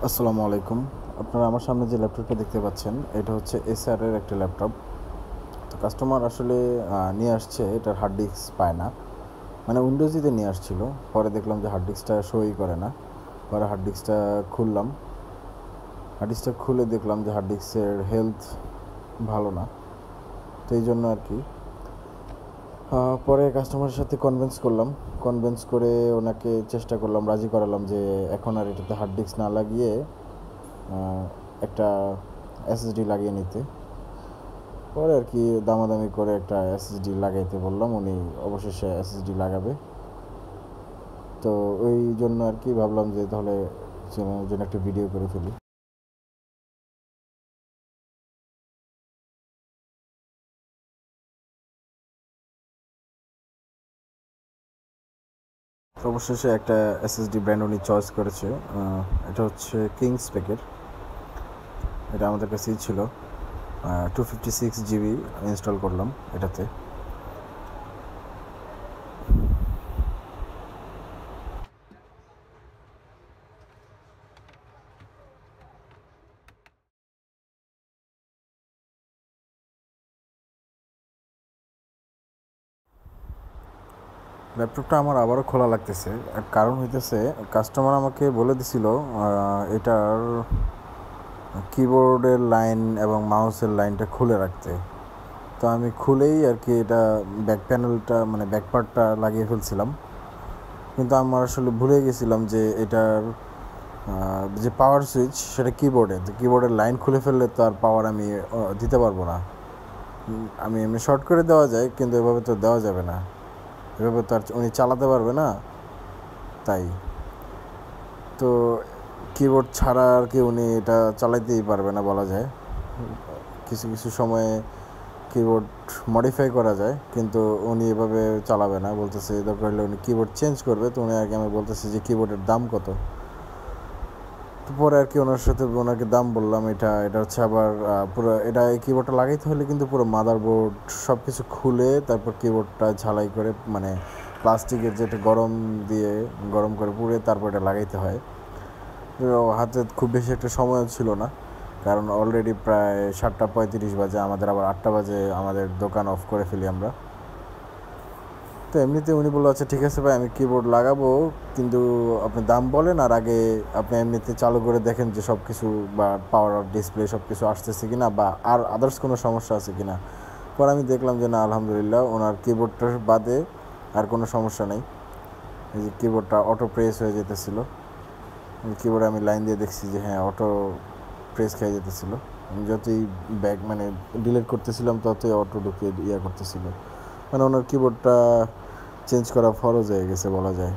আসসালামু আলাইকুম। আপনারা আমার সামনে যে ল্যাপটপটা দেখতে পাচ্ছেন, এটা হচ্ছে এসারের একটা ল্যাপটপ। তো কাস্টমার আসলে নিয়ে আসছে, এটার হার্ড ডিস্ক পায় না, মানে উইন্ডোজইতে নিয়ে আসছিল। পরে দেখলাম যে হার্ড ডিস্কটা শোই করে না। পরে হার্ড ডিস্কটা খুললাম, হার্ড ডিস্কটা খুলে দেখলাম যে হার্ড ডিস্কের হেলথ ভালো না। তো এই জন্য আর কি পরে কাস্টমারের সাথে কনভিন্স করে ওনাকে চেষ্টা করলাম, রাজি করালাম যে এখন আর এটাতে হার্ড ডিস্ক না লাগিয়ে একটা এসএসডি লাগিয়ে নিতে। পরে আর কি দামাদামি করে একটা এসএসডি লাগাইতে বললাম, উনি অবশেষে এসএসডি লাগাবে। তো ওই জন্য আর কি ভাবলাম যে তাহলে চ্যানেলের জন্য একটা ভিডিও করে ফেলি। তো অবশেষে একটা এসএসডি ব্র্যান্ড উনি চয়েস করেছে। এটা হচ্ছে কিংস প্যাকের। এটা আমাদের কাছেই ছিল। 256 GB ইনস্টল করলাম এটাতে। ল্যাপটপটা আমার আবারও খোলা লাগতেছে, কারণ হইতেছে কাস্টমার আমাকে বলে দিছিল এটার কিবোর্ডের লাইন এবং মাউসের লাইনটা খুলে রাখতে। তো আমি খুলেই আর কি এটা ব্যাক প্যানেলটা মানে ব্যাক পার্টটা লাগিয়ে ফেলছিলাম। কিন্তু আমার আসলে ভুলে গেছিলাম যে এটার যে পাওয়ার সুইচ সেটা কিবোর্ডে, তো কিবোর্ডের লাইন খুলে ফেললে তো আর পাওয়ার আমি দিতে পারবো না। আমি এমনি শর্ট করে দেওয়া যায়, কিন্তু এভাবে তো দেওয়া যাবে না, এভাবে তো আর উনি চালাতে পারবে না। তাই তো কিবোর্ড ছাড়া আর কি উনি এটা চালাতেই পারবে না বলা যায়। কিছু কিছু সময়ে কিবোর্ড মডিফাই করা যায়, কিন্তু উনি এভাবে চালাবে না, বলতেছে দরকার হলে উনি কিবোর্ড চেঞ্জ করবে। তো উনি আগে আমি বলতেছে যে কিবোর্ডের দাম কত। তো পরে আর কি ওনাকে দাম বললাম। এটা হচ্ছে আবার পুরো এটা এই কিবোর্ডটা লাগাইতে হলে কিন্তু পুরো মাদারবোর্ড সব কিছু খুলে তারপর কিবোর্ডটা ঝালাই করে, মানে প্লাস্টিকের যেটা গরম করে পুড়ে তারপর এটা লাগাইতে হয়। তো হাতে খুব বেশি একটা সময় ছিল না, কারণ অলরেডি প্রায় 7:35 বাজে, আমাদের আবার 8টা বাজে আমাদের দোকান অফ করে ফেলি আমরা। তো এমনিতে উনি বললো আচ্ছা ঠিক আছে ভাই, আমি কিবোর্ড লাগাবো, কিন্তু আপনি দাম বলেন, আর আগে আপনি এমনিতে চালু করে দেখেন যে সব কিছু বা পাওয়ার ডিসপ্লে সব কিছু আসতেছে কিনা, বা আর আদার্স কোনো সমস্যা আছে কিনা। পর আমি দেখলাম যে না, আলহামদুলিল্লাহ ওনার কিবোর্ডটার বাদে আর কোনো সমস্যা নেই। এই যে কিবোর্ডটা অটো প্রেস হয়ে যেতেছিলো, কিবোর্ডে আমি লাইন দিয়ে দেখছি যে হ্যাঁ অটো প্রেস খেয়ে যেতেছিলো। আমি যতই মানে ডিলিট করতেছিলাম ততই অটো ঢুকিয়ে করতেছিল। মানে ওনার কিবোর্ডটা চেঞ্জ করা ফরজ হয়ে গেছে বলা যায়।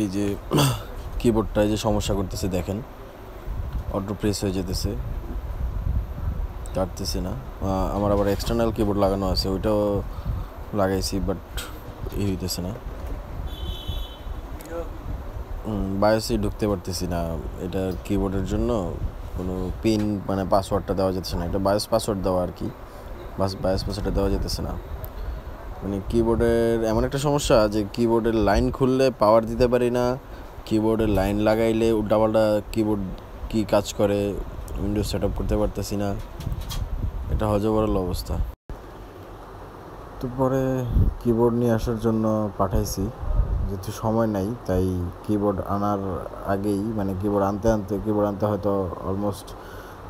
এই যে কিবোর্ডটায় যে সমস্যা করতেছে দেখেন, অটো প্রেস হয়ে যেতেছে, কাটতেছে না। আমার আবার এক্সটার্নাল কিবোর্ড লাগানো আছে, ওইটাও লাগাইছি, বাট হইতেছে না। বায়োসে ঢুকতে পারতেছি না। এটা কিবোর্ডের জন্য কোনো পিন মানে পাসওয়ার্ডটা দেওয়া যেতেছে না, এটা বায়োস পাসওয়ার্ড দেওয়া আর কি, বায়োস পাসওয়ার্ডটা দেওয়া যেতেছে না। মানে কিবোর্ডের এমন একটা সমস্যা যে কিবোর্ডের লাইন খুললে পাওয়ার দিতে পারি না, কিবোর্ডের লাইন লাগাইলে উল্টাপাল্টা কিবোর্ড কি কাজ করে উইন্ডোজ সেট আপ করতে পারতেছি না, এটা হজবরল অবস্থা। তো পরে কিবোর্ড নিয়ে আসার জন্য পাঠাইছি, যেহেতু সময় নাই তাই কিবোর্ড আনার আগেই মানে কিবোর্ড আনতে হয়তো অলমোস্ট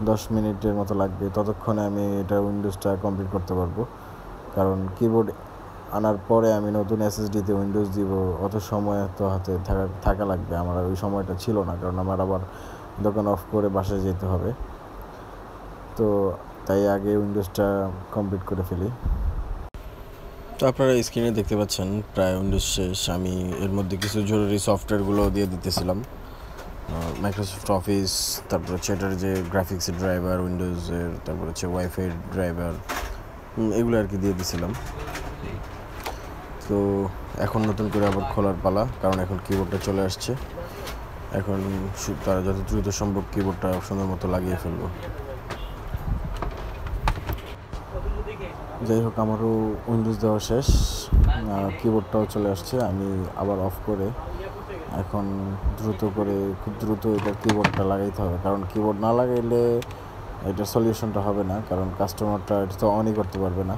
10 মিনিটের মতো লাগবে, ততক্ষণে আমি এটা উইন্ডোজটা কমপ্লিট করতে পারবো। কারণ কিবোর্ড আনার পরে আমি নতুন এসএসডিতে উইন্ডোজ দিব, অত সময় তো হাতে থাকা লাগবে, আমার ওই সময়টা ছিল না, কারণ আমার আবার দোকান অফ করে বাসায় যেতে হবে। তো তাই আগে উইন্ডোজটা কমপ্লিট করে ফেলি। তো আপনারা স্ক্রিনে দেখতে পাচ্ছেন প্রায় উইন্ডোজ শেষ। আমি এর মধ্যে কিছু জরুরি সফটওয়্যারগুলো দিয়ে দিতেছিলাম, মাইক্রোসফট অফিস, তারপর হচ্ছে এটার যে গ্রাফিক্সের ড্রাইভার উইন্ডোজের, তারপর হচ্ছে ওয়াইফাই ড্রাইভার, এগুলো আর কি দিয়ে দিছিলাম। তো এখন নতুন করে আবার খোলার পালা, কারণ এখন কিবোর্ডটা চলে আসছে। এখন তারা যত দ্রুত সম্ভব কিবোর্ডটা সুন্দর মতো লাগিয়ে ফেলবো। যাই হোক, আমারও উইন্ডোজ দেওয়া শেষ, কিবোর্ডটাও চলে আসছে। আমি আবার অফ করে এখন খুব দ্রুত এটা কিবোর্ডটা লাগাইতে হবে, কারণ কিবোর্ড না লাগাইলে এটার সলিউশনটা হবে না, কারণ কাস্টমারটা এটা তো অনই করতে পারবে না।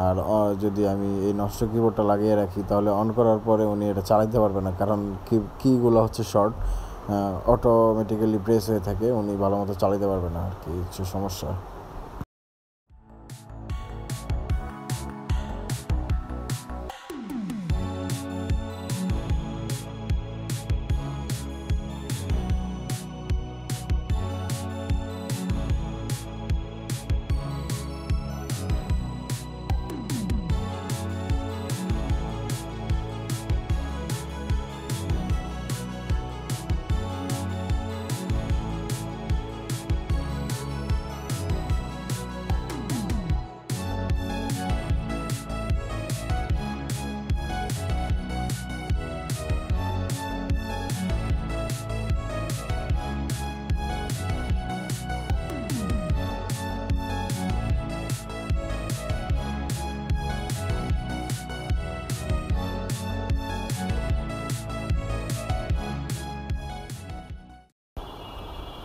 আর যদি আমি এই নষ্ট কিবোর্ডটা লাগিয়ে রাখি তাহলে অন করার পরে উনি এটা চালাইতে পারবে না, কারণ কিগুলো হচ্ছে শর্ট, অটোমেটিক্যালি প্রেস হয়ে থাকে, উনি ভালো মতো চালাইতে পারবে না আর কি, কিছু সমস্যা।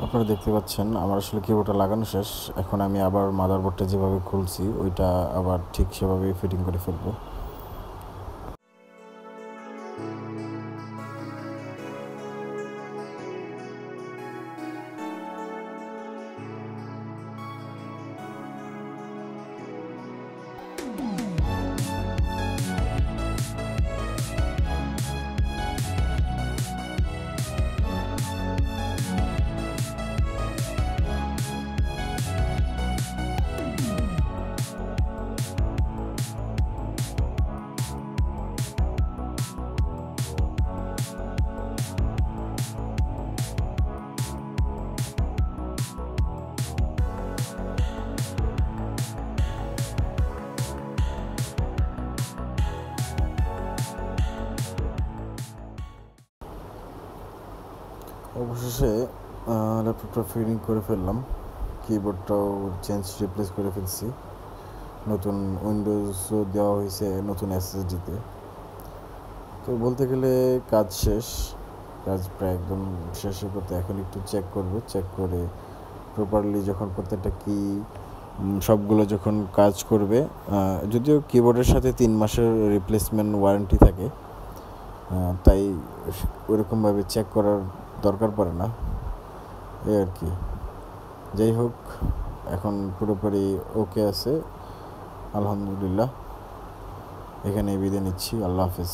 আপনারা দেখতে পাচ্ছেন আমার আসলে কিবোর্ডটা লাগানো শেষ। এখন আমি আবার মাদারবোর্ডটা যেভাবে খুলছি ওইটা আবার ঠিক সেভাবেই ফিটিং করে ফেলবো। অবশেষে ল্যাপটপটা ফিটিং করে ফেললাম, কিবোর্ডটাও রিপ্লেস করে ফেলছি, নতুন উইন্ডোজও দেওয়া হয়েছে নতুন এসএসডিতে। তো বলতে গেলে কাজ শেষ, কাজ প্রায় একদম শেষের পথে। এখন একটু চেক করে প্রপারলি যখন প্রত্যেকটা কি সবগুলো যখন কাজ করবে, যদিও কিবোর্ডের সাথে 3 মাসের রিপ্লেসমেন্ট ওয়ারেন্টি থাকে, তাই ওরকমভাবে চেক করার দরকার পড়ে না, এই আর কি। যাই হোক, এখন পুরোপুরি ওকে আছে, আলহামদুলিল্লাহ। এখানেই বিদায় নিচ্ছি, আল্লাহ হাফেজ।